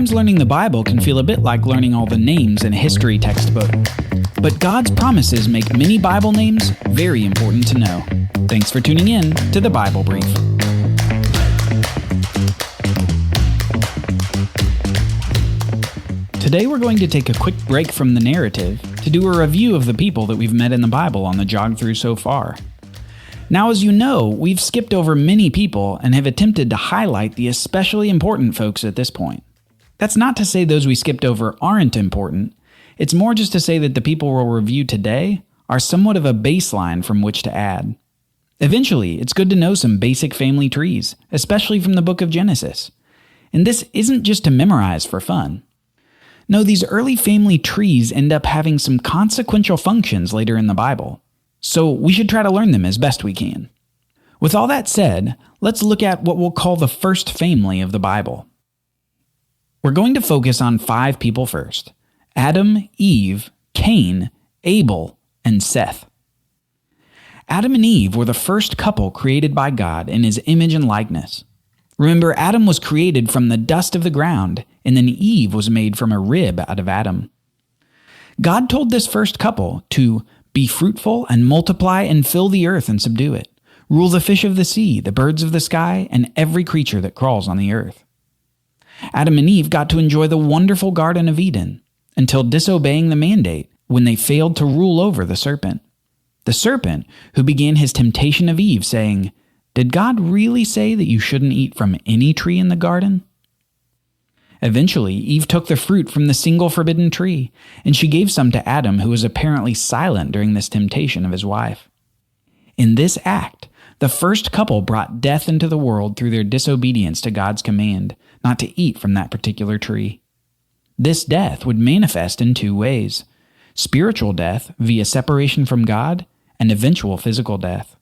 Sometimes learning the Bible can feel a bit like learning all the names in a history textbook. But God's promises make many Bible names very important to know. Thanks for tuning in to the Bible Brief. Today we're going to take a quick break from the narrative to do a review of the people that we've met in the Bible on the jog through so far. Now, as you know, we've skipped over many people and have attempted to highlight the especially important folks at this point. That's not to say those we skipped over aren't important. It's more just to say that the people we'll review today are somewhat of a baseline from which to add. Eventually, it's good to know some basic family trees, especially from the book of Genesis. And this isn't just to memorize for fun. No, these early family trees end up having some consequential functions later in the Bible, so we should try to learn them as best we can. With all that said, let's look at what we'll call the first family of the Bible. We're going to focus on 5 people first: Adam, Eve, Cain, Abel, and Seth. Adam and Eve were the first couple created by God in his image and likeness. Remember, Adam was created from the dust of the ground, and then Eve was made from a rib out of Adam. God told this first couple to be fruitful and multiply and fill the earth and subdue it, rule the fish of the sea, the birds of the sky, and every creature that crawls on the earth. Adam and Eve got to enjoy the wonderful Garden of Eden until disobeying the mandate when they failed to rule over the serpent. The serpent who began his temptation of Eve, saying, "Did God really say that you shouldn't eat from any tree in the garden?" Eventually, Eve took the fruit from the single forbidden tree, and she gave some to Adam, who was apparently silent during this temptation of his wife. In this act, the first couple brought death into the world through their disobedience to God's command not to eat from that particular tree. This death would manifest in 2 ways: spiritual death via separation from God, and eventual physical death.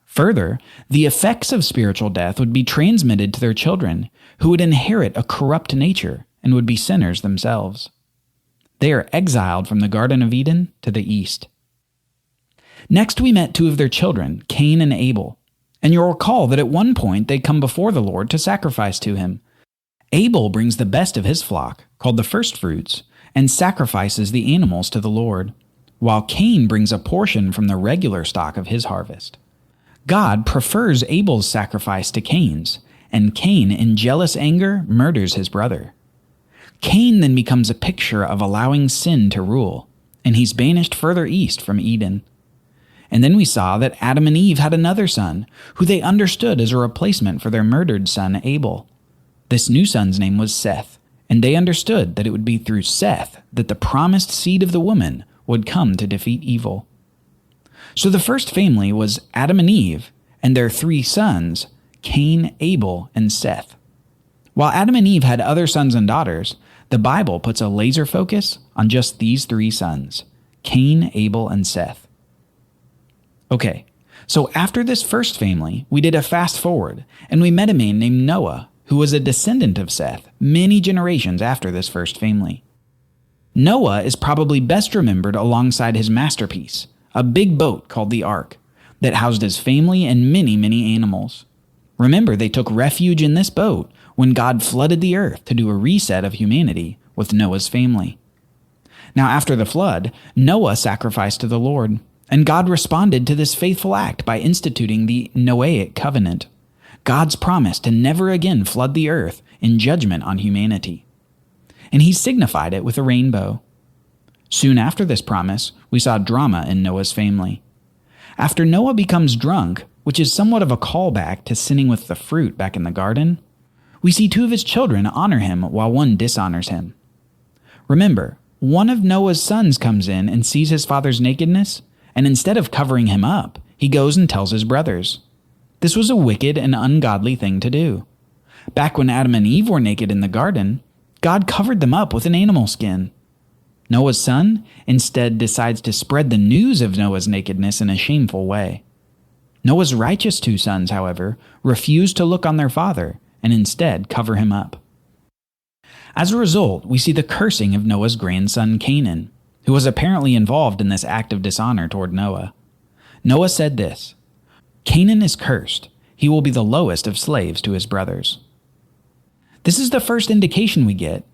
Further, the effects of spiritual death would be transmitted to their children, who would inherit a corrupt nature and would be sinners themselves. They are exiled from the Garden of Eden to the east. Next, we met 2 of their children, Cain and Abel, and you'll recall that at one point they come before the Lord to sacrifice to him. Abel brings the best of his flock, called the firstfruits, and sacrifices the animals to the Lord, while Cain brings a portion from the regular stock of his harvest. God prefers Abel's sacrifice to Cain's, and Cain, in jealous anger, murders his brother. Cain then becomes a picture of allowing sin to rule, and he's banished further east from Eden. And then we saw that Adam and Eve had another son, who they understood as a replacement for their murdered son Abel. This new son's name was Seth, and they understood that it would be through Seth that the promised seed of the woman would come to defeat evil. So the first family was Adam and Eve, and their 3 sons, Cain, Abel, and Seth. While Adam and Eve had other sons and daughters, the Bible puts a laser focus on just these 3 sons, Cain, Abel, and Seth. Okay, so after this first family, we did a fast forward, and we met a man named Noah, who was a descendant of Seth many generations after this first family. Noah is probably best remembered alongside his masterpiece, a big boat called the Ark, that housed his family and many, many animals. Remember, they took refuge in this boat when God flooded the earth to do a reset of humanity with Noah's family. Now, after the flood, Noah sacrificed to the Lord, and God responded to this faithful act by instituting the Noahic Covenant, God's promise to never again flood the earth in judgment on humanity. And he signified it with a rainbow. Soon after this promise, we saw drama in Noah's family. After Noah becomes drunk, which is somewhat of a callback to sinning with the fruit back in the garden, we see 2 of his children honor him while one dishonors him. Remember, one of Noah's sons comes in and sees his father's nakedness, and instead of covering him up, he goes and tells his brothers. This was a wicked and ungodly thing to do. Back when Adam and Eve were naked in the garden, God covered them up with an animal skin. Noah's son instead decides to spread the news of Noah's nakedness in a shameful way. Noah's righteous 2 sons, however, refuse to look on their father and instead cover him up. As a result, we see the cursing of Noah's grandson Canaan, who was apparently involved in this act of dishonor toward Noah. Noah said this, "Canaan is cursed. He will be the lowest of slaves to his brothers." This is the first indication we get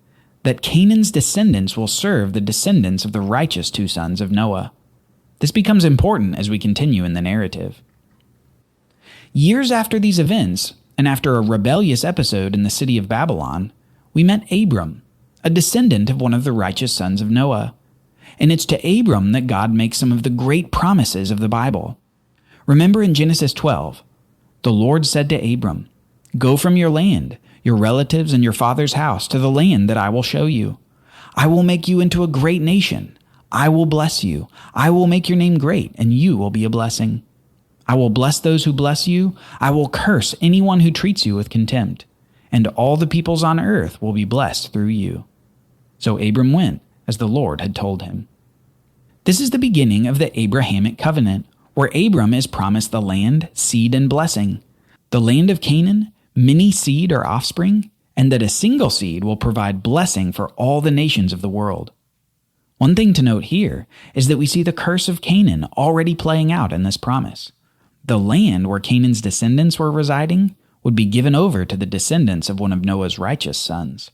that Canaan's descendants will serve the descendants of the righteous two sons of Noah. This becomes important as we continue in the narrative. Years after these events, and after a rebellious episode in the city of Babylon, we met Abram, a descendant of one of the righteous sons of Noah. And it's to Abram that God makes some of the great promises of the Bible. Remember in Genesis 12, the Lord said to Abram, "Go from your land, your relatives and your father's house, to the land that I will show you. I will make you into a great nation. I will bless you. I will make your name great, and you will be a blessing. I will bless those who bless you. I will curse anyone who treats you with contempt. And all the peoples on earth will be blessed through you." So Abram went, as the Lord had told him. This is the beginning of the Abrahamic Covenant, where Abram is promised the land, seed, and blessing. The land of Canaan, many seed or offspring, and that a single seed will provide blessing for all the nations of the world. One thing to note here is that we see the curse of Canaan already playing out in this promise. The land where Canaan's descendants were residing would be given over to the descendants of one of Noah's righteous sons.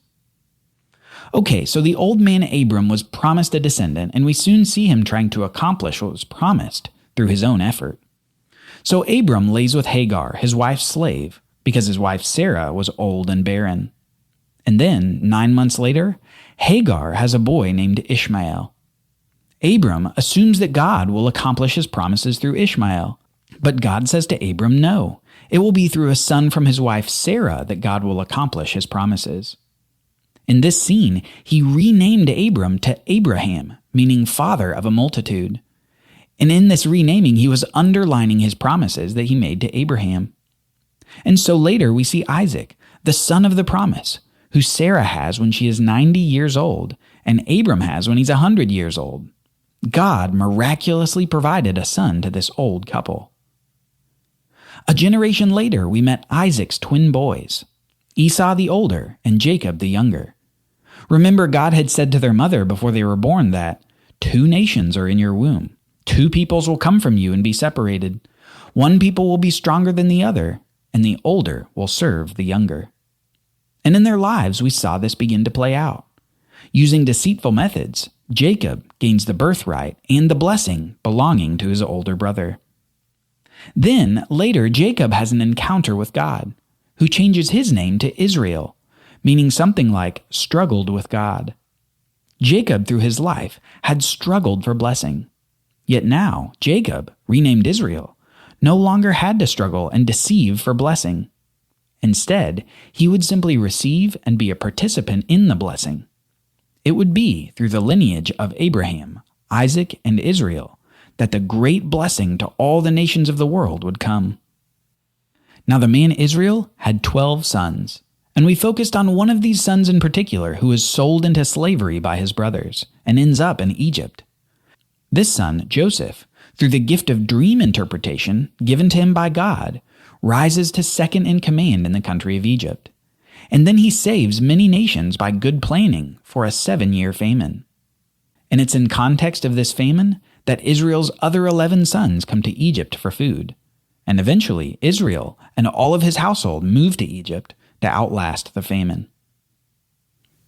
Okay, so the old man Abram was promised a descendant, and we soon see him trying to accomplish what was promised through his own effort. So Abram lays with Hagar, his wife's slave, because his wife Sarah was old and barren. And then, 9 months later, Hagar has a boy named Ishmael. Abram assumes that God will accomplish his promises through Ishmael, but God says to Abram, no, it will be through a son from his wife Sarah that God will accomplish his promises. In this scene, he renamed Abram to Abraham, meaning father of a multitude. And in this renaming, he was underlining his promises that he made to Abraham. And so later we see Isaac, the son of the promise, who Sarah has when she is 90 years old, and Abram has when he's 100 years old. God miraculously provided a son to this old couple. A generation later, we met Isaac's twin boys, Esau the older and Jacob the younger. Remember, God had said to their mother before they were born that 2 nations are in your womb. 2 peoples will come from you and be separated. 1 people will be stronger than the other, and the older will serve the younger. And in their lives, we saw this begin to play out. Using deceitful methods, Jacob gains the birthright and the blessing belonging to his older brother. Then, later, Jacob has an encounter with God, who changes his name to Israel, meaning something like struggled with God. Jacob, through his life, had struggled for blessing. Yet now, Jacob, renamed Israel, no longer had to struggle and deceive for blessing. Instead, he would simply receive and be a participant in the blessing. It would be through the lineage of Abraham, Isaac, and Israel that the great blessing to all the nations of the world would come. Now the man Israel had 12 sons, and we focused on one of these sons in particular who is sold into slavery by his brothers and ends up in Egypt. This son, Joseph, through the gift of dream interpretation given to him by God, rises to second in command in the country of Egypt. And then he saves many nations by good planning for a 7-year famine. And it's in context of this famine that Israel's other 11 sons come to Egypt for food. And eventually, Israel and all of his household move to Egypt to outlast the famine.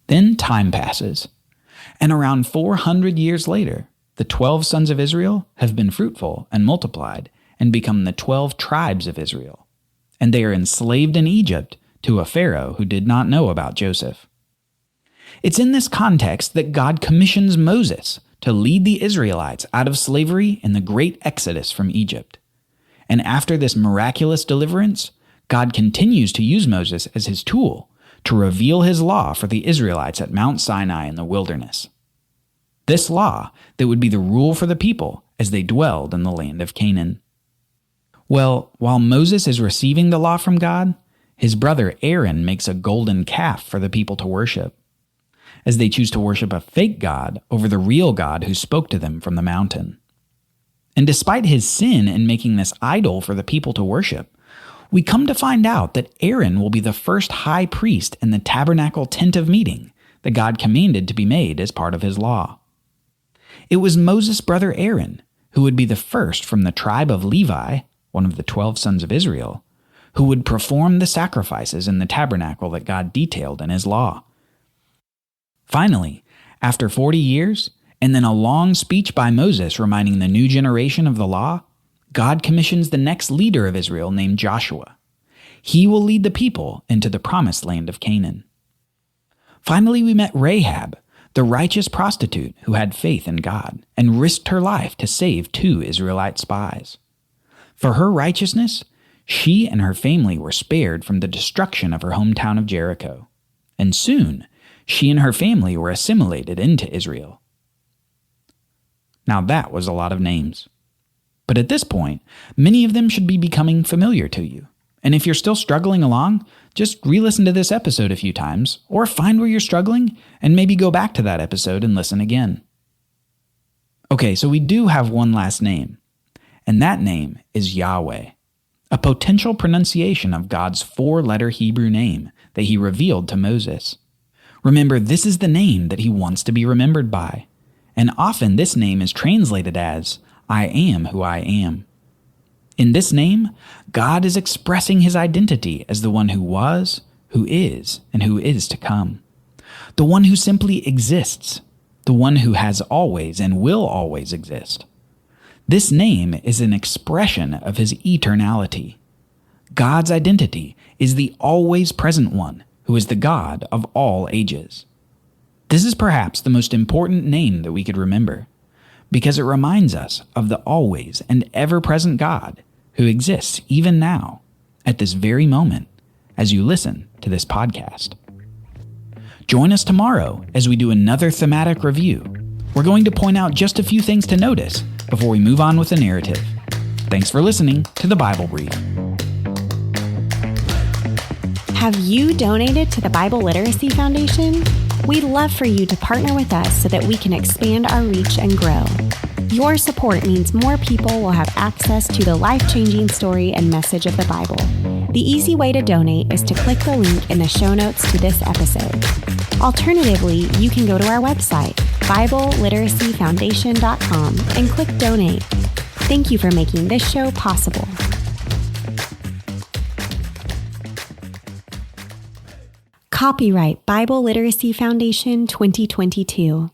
Then time passes, and around 400 years later, the 12 sons of Israel have been fruitful and multiplied and become the 12 tribes of Israel. And they are enslaved in Egypt to a Pharaoh who did not know about Joseph. It's in this context that God commissions Moses to lead the Israelites out of slavery in the great exodus from Egypt. And after this miraculous deliverance, God continues to use Moses as his tool to reveal his law for the Israelites at Mount Sinai in the wilderness. This law that would be the rule for the people as they dwelled in the land of Canaan. Well, while Moses is receiving the law from God, his brother Aaron makes a golden calf for the people to worship, as they choose to worship a fake god over the real God who spoke to them from the mountain. And despite his sin in making this idol for the people to worship, we come to find out that Aaron will be the first high priest in the tabernacle tent of meeting that God commanded to be made as part of his law. It was Moses' brother Aaron who would be the first from the tribe of Levi, one of the 12 sons of Israel, who would perform the sacrifices in the tabernacle that God detailed in his law. Finally, after 40 years, and then a long speech by Moses reminding the new generation of the law, God commissions the next leader of Israel named Joshua. He will lead the people into the promised land of Canaan. Finally, we met Rahab, the righteous prostitute who had faith in God and risked her life to save 2 Israelite spies. For her righteousness, she and her family were spared from the destruction of her hometown of Jericho, and soon she and her family were assimilated into Israel. Now that was a lot of names. But at this point, many of them should be becoming familiar to you. And if you're still struggling along, just re-listen to this episode a few times, or find where you're struggling and maybe go back to that episode and listen again. Okay, so we do have one last name, and that name is Yahweh, a potential pronunciation of God's 4-letter Hebrew name that he revealed to Moses. Remember, this is the name that he wants to be remembered by, and often this name is translated as, I am who I am. In this name, God is expressing his identity as the one who was, who is, and who is to come. The one who simply exists, the one who has always and will always exist. This name is an expression of his eternality. God's identity is the always present one, who is the God of all ages. This is perhaps the most important name that we could remember, because it reminds us of the always and ever-present God who exists even now, at this very moment, as you listen to this podcast. Join us tomorrow as we do another thematic review. We're going to point out just a few things to notice before we move on with the narrative. Thanks for listening to the Bible Brief. Have you donated to the Bible Literacy Foundation? We'd love for you to partner with us so that we can expand our reach and grow. Your support means more people will have access to the life-changing story and message of the Bible. The easy way to donate is to click the link in the show notes to this episode. Alternatively, you can go to our website, BibleLiteracyFoundation.com, and click Donate. Thank you for making this show possible. Copyright Bible Literacy Foundation 2022.